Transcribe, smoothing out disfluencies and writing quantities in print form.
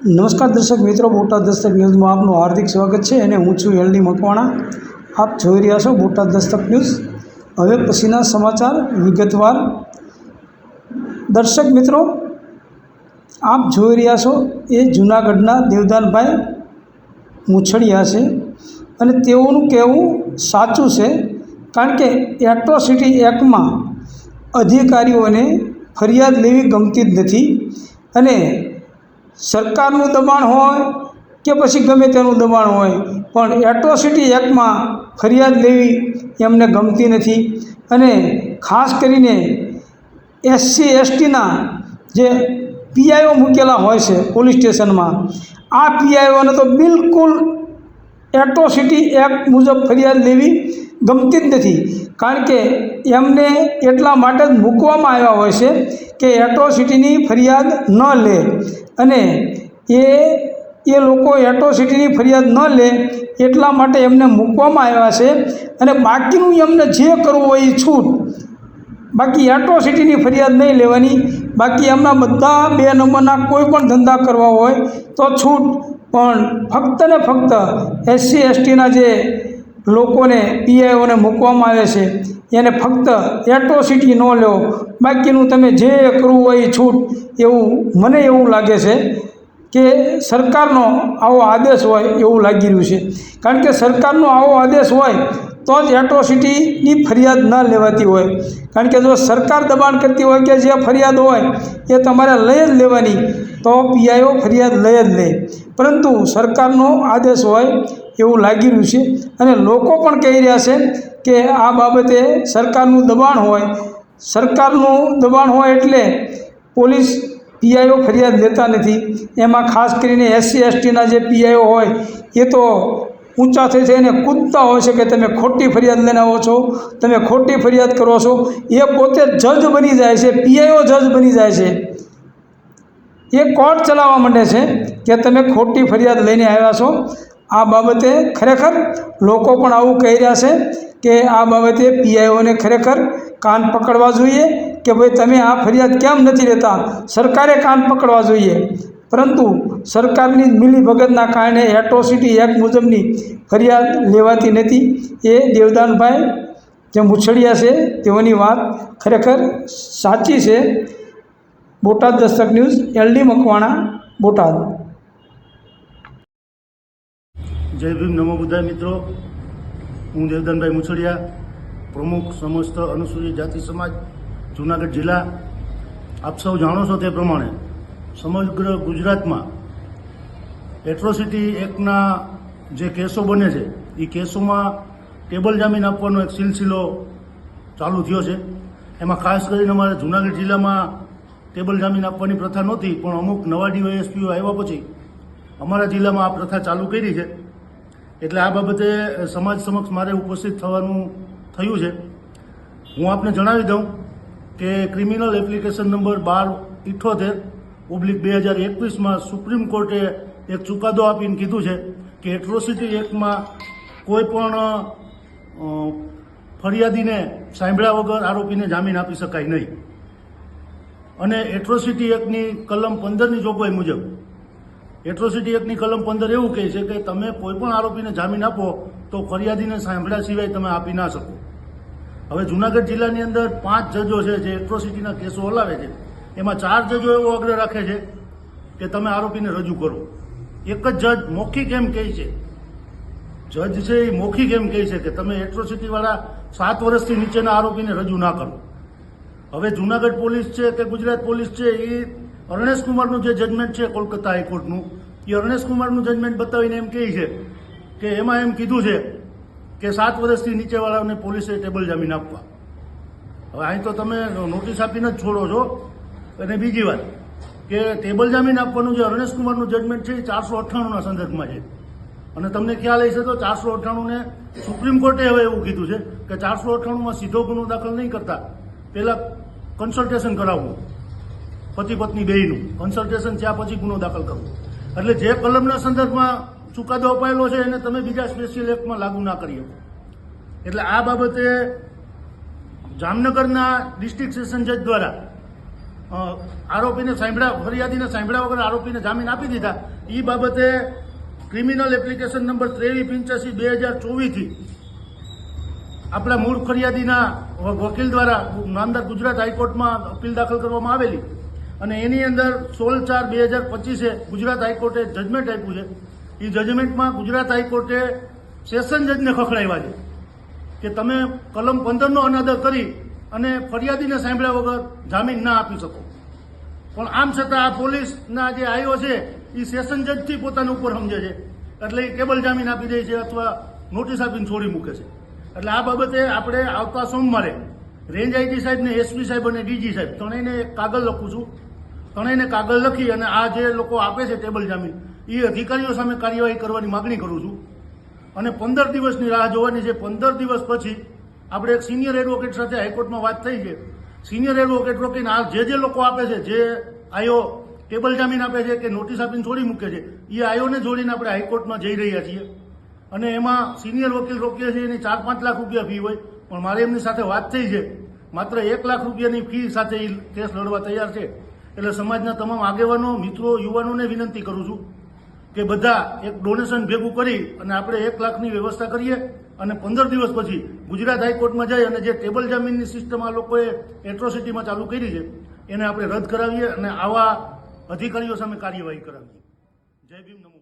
નમસ્કાર દર્શક મિત્રો, બોટાદ દસ્તક ન્યૂઝમાં આપનું હાર્દિક સ્વાગત છે અને હું છું એલડી મકવાણા। આપ જોઈ રહ્યા છો બોટાદ દસ્તક ન્યૂઝ। હવે પછીના સમાચાર વિગતવાર। દર્શક મિત્રો, આપ જોઈ રહ્યા છો એ જૂનાગઢના દેવદાનભાઈ મુછડિયા છે અને તેઓનું કહેવું સાચું છે, કારણ કે એટ્રોસિટી એક્ટમાં અધિકારીઓને ફરિયાદ લેવી ગમતી જ નથી અને સરકારનું દબાણ હોય કે પછી ગમે તેનું દબાણ હોય, પણ એટ્રોસિટી એક્ટમાં ફરિયાદ લેવી એમને ગમતી નથી। અને ખાસ કરીને એસસી એસટીના જે પીઆઈઓ મૂકેલા હોય છે પોલીસ સ્ટેશનમાં, આ પીઆઈઓને તો બિલકુલ એટ્રોસિટી એક્ટ મુજબ ફરિયાદ લેવી ગમતી જ નથી, કારણ કે એમને એટલા માટે જ મૂકવામાં આવ્યા હોય છે કે એટ્રોસિટીની ફરિયાદ ન લે અને એ લોકો એટ્રોસિટીની ફરિયાદ ન લે એટલા માટે એમને મૂકવામાં આવ્યા છે। અને બાકીનું એમને જે કરવું હોય એ છૂટ, બાકી એટ્રોસિટીની ફરિયાદ નહીં લેવાની। બાકી એમના બધા 2 નંબરના કોઈ પણ ધંધા કરવા હોય તો છૂટ, પણ ફક્ત ને ફક્ત એસસી એસટીના જે લોકોને પીઆઈઓને મૂકવામાં આવે છે એને ફક્ત એટ્રોસિટી ન લો, બાકીનું તમે જે કરવું હોય એ છૂટ, એવું મને એવું લાગે છે કે સરકારનો આવો આદેશ હોય એવું લાગી રહ્યું છે। કારણ કે સરકારનો આવો આદેશ હોય તો જ એટ્રોસિટીની ફરિયાદ ન લેવાતી હોય, કારણ કે જો સરકાર દબાણ કરતી હોય કે જે ફરિયાદ હોય એ તમારે લઈ જ લેવાની, તો પીઆઈઓ ફરિયાદ લઈ જ લે, પરંતુ સરકારનો આદેશ હોય એવું લાગી રહ્યું છે। અને લોકો પણ કહી રહ્યા છે કે આ બાબતે સરકારનું દબાણ હોય એટલે પોલીસ પીઆઈઓ ફરિયાદ લેતા નથી। એમાં ખાસ કરીને એસસી એસટીના જે પીઆઈઓ હોય એ તો ઊંચા થઈ થઈને કૂદતા હોય છે કે તમે ખોટી ફરિયાદ લઈને આવો છો, તમે ખોટી ફરિયાદ કરો છો। એ પોતે જજ બની જાય છે, પીઆઈઓ જજ બની જાય છે, એ કોર્ટ ચલાવવા માંડે છે કે તમે ખોટી ફરિયાદ લઈને આવ્યા છો। આ બાબતે ખરેખર લોકો પણ આવું કહી રહ્યા છે કે આ બાબતે પીઆઈઓને ખરેખર કાન પકડવા જોઈએ કે ભાઈ તમે આ ફરિયાદ કેમ નથી લેતા, સરકારે કાન પકડવા જોઈએ। પરંતુ સરકારની મિલીભગતના કારણે એટ્રોસિટી એક્ટ મુજબની ફરિયાદ લેવાતી નથી। એ દેવદાનભાઈ જે મુછડિયા છે તેઓની વાત ખરેખર સાચી છે। Botad Dastak news, LD Makwana, Botad. જય ભીમ, નમો બુદ્ધાય। મિત્રો, હું દેવદાનભાઈ મુછડિયા, પ્રમુખ સમસ્ત અનુસૂચિત જાતિ સમાજ જૂનાગઢ જિલ્લા। આપ સૌ જાણો છો તે પ્રમાણે સમગ્ર ગુજરાતમાં એટ્રોસિટી એક્ટના જે કેસો બને છે એ કેસોમાં ટેબલ જામીન આપવાનો એક સિલસિલો ચાલુ થયો છે। એમાં ખાસ કરીને અમારે જૂનાગઢ જિલ્લામાં ટેબલ જામીન આપવાની પ્રથા નહોતી, પણ અમુક નવા ડીવાયએસપીઓ આવ્યા પછી અમારા જિલ્લામાં આ પ્રથા ચાલુ કરી છે। એટલે આ બાબતે સમાજ સમક્ષ મારે ઉપસ્થિત થવાનું થયું છે। હું આપને જણાવી દઉં કે ક્રિમિનલ એપ્લિકેશન નંબર 1278/2021માં સુપ્રીમ કોર્ટે એક ચુકાદો આપીને કીધું છે કે એટ્રોસિટી એક્ટમાં કોઈ પણ ફરિયાદીને સાંભળ્યા વગર આરોપીને જામીન આપી શકાય નહીં। અને એટ્રોસિટી એક્ટની કલમ 15ની જોગવાઈ મુજબ એટ્રોસિટી એક્ટની કલમ 15 એવું કહે છે કે તમે કોઈ પણ આરોપીને જામીન આપો તો ફરિયાદીને સાંભળ્યા સિવાય તમે આપી ના શકો। હવે જૂનાગઢ જિલ્લાની અંદર 5 જજો છે જે એટ્રોસિટીના કેસો હલાવે છે, એમાં 4 જજો એવો આગ્રહ રાખે છે કે તમે આરોપીને રજૂ કરો। એક જ જજ મૌખિક એમ કહે છે, જજ છે એ મૌખિક એમ કહે છે કે તમે એટ્રોસિટીવાળા 7 વર્ષથી નીચેના આરોપીને રજૂ ના કરો। હવે જૂનાગઢ પોલીસ છે કે ગુજરાત પોલીસ છે, એ અરણેશ કુમારનું જે જજમેન્ટ છે કોલકાતા હાઈકોર્ટનું, એ અરણેશ કુમારનું જજમેન્ટ બતાવીને એમ કહે છે કે એમાં એમ કીધું છે કે 7 વર્ષથી નીચેવાળાને પોલીસે ટેબલ જામીન આપવા। હવે અહીં તો તમે નોટિસ આપીને જ છોડો છો। અને બીજી વાત કે ટેબલ જામીન આપવાનું જે અરણેશ કુમારનું જજમેન્ટ છે એ 498ના સંદર્ભમાં છે, અને તમને ખ્યાલ હશે તો 498ને સુપ્રીમ કોર્ટે હવે એવું કીધું છે કે 498માં સીધો ગુનો દાખલ નહીં કરતા, પહેલાં કન્સલ્ટેશન કરાવવું, પતિ પત્ની બેયનું કન્સલ્ટેશન થયા પછી ગુનો દાખલ કરવો। એટલે જે કલમના સંદર્ભમાં ચુકાદો અપાયેલો છે એને તમે બીજા સ્પેશિયલ એક્ટમાં લાગુ ના કરી શકો। એટલે આ બાબતે જામનગરના ડિસ્ટ્રિક્ટ સેશન જજ દ્વારા આરોપીને ફરિયાદીને સાંભળ્યા વગર આરોપીને જામીન આપી દીધા. એ બાબતે ક્રિમિનલ એપ્લિકેશન નંબર 2385/2024 આપણા મૂળ ફરિયાદીના વકીલ દ્વારા નામદાર ગુજરાત હાઈકોર્ટમાં અપીલ દાખલ કરવામાં આવેલી અને એની અંદર 16/4/2025 ગુજરાત હાઈકોર્ટે જજમેન્ટ આપ્યું છે. એ જજમેન્ટમાં ગુજરાત હાઈકોર્ટે સેશન જજને ખખડાવ્યા છે કે તમે કલમ 15નો અનાદર કરી અને ફરિયાદીને સાંભળ્યા વગર જામીન ના આપી શકો. પણ આમ છતાં આ પોલીસના જે આઈઓ છે એ સેશન જજથી પોતાના ઉપર સમજે છે એટલે એ ટેબલ જામીન આપી દે છે અથવા નોટિસ આપીને છોડી મૂકે છે. એટલે આ બાબતે આપણે આવતા સોમવારે રેન્જ આઈજી સાહેબ ને એસપી સાહેબ અને ડીજી સાહેબ ત્રણેયને કાગળ લખું છું. ત્રણેયને કાગળ લખી અને આ જે લોકો આપે છે ટેબલ જામીન એ અધિકારીઓ સામે કાર્યવાહી કરવાની માગણી કરું છું. અને 15 દિવસની રાહ જોવાની છે. 15 દિવસ પછી આપણે એક સિનિયર એડવોકેટ સાથે હાઈકોર્ટમાં વાત થઈ છે. સિનિયર એડવોકેટ રોકીને આ જે લોકો આપે છે, જે આઈઓ ટેબલ જામીન આપે છે કે નોટિસ આપીને છોડી મૂકે છે, એ આઈઓને જોડીને આપણે હાઈકોર્ટમાં જઈ રહ્યા છીએ. અને એમાં સિનિયર વકીલ રોકીએ છીએ એની 4-5 લાખ રૂપિયા ફી હોય, પણ મારે એમની સાથે વાત થઈ છે માત્ર 1 લાખ રૂપિયાની ફી સાથે એ કેસ લડવા તૈયાર છે. એટલે સમાજના તમામ આગેવાનો, મિત્રો, યુવાનોને વિનંતી કરું છું કે બધા એક ડોનેશન ભેગું કરી અને આપણે 1 લાખની વ્યવસ્થા કરીએ અને 15 દિવસ પછી ગુજરાત હાઈકોર્ટમાં જઈ અને જે ટેબલ જામીનની સિસ્ટમ આ લોકોએ એટ્રોસિટીમાં ચાલુ કરી છે એને આપણે રદ કરાવીએ અને આવા અધિકારીઓ સામે કાર્યવાહી કરાવીએ. જય ભીમ. નમો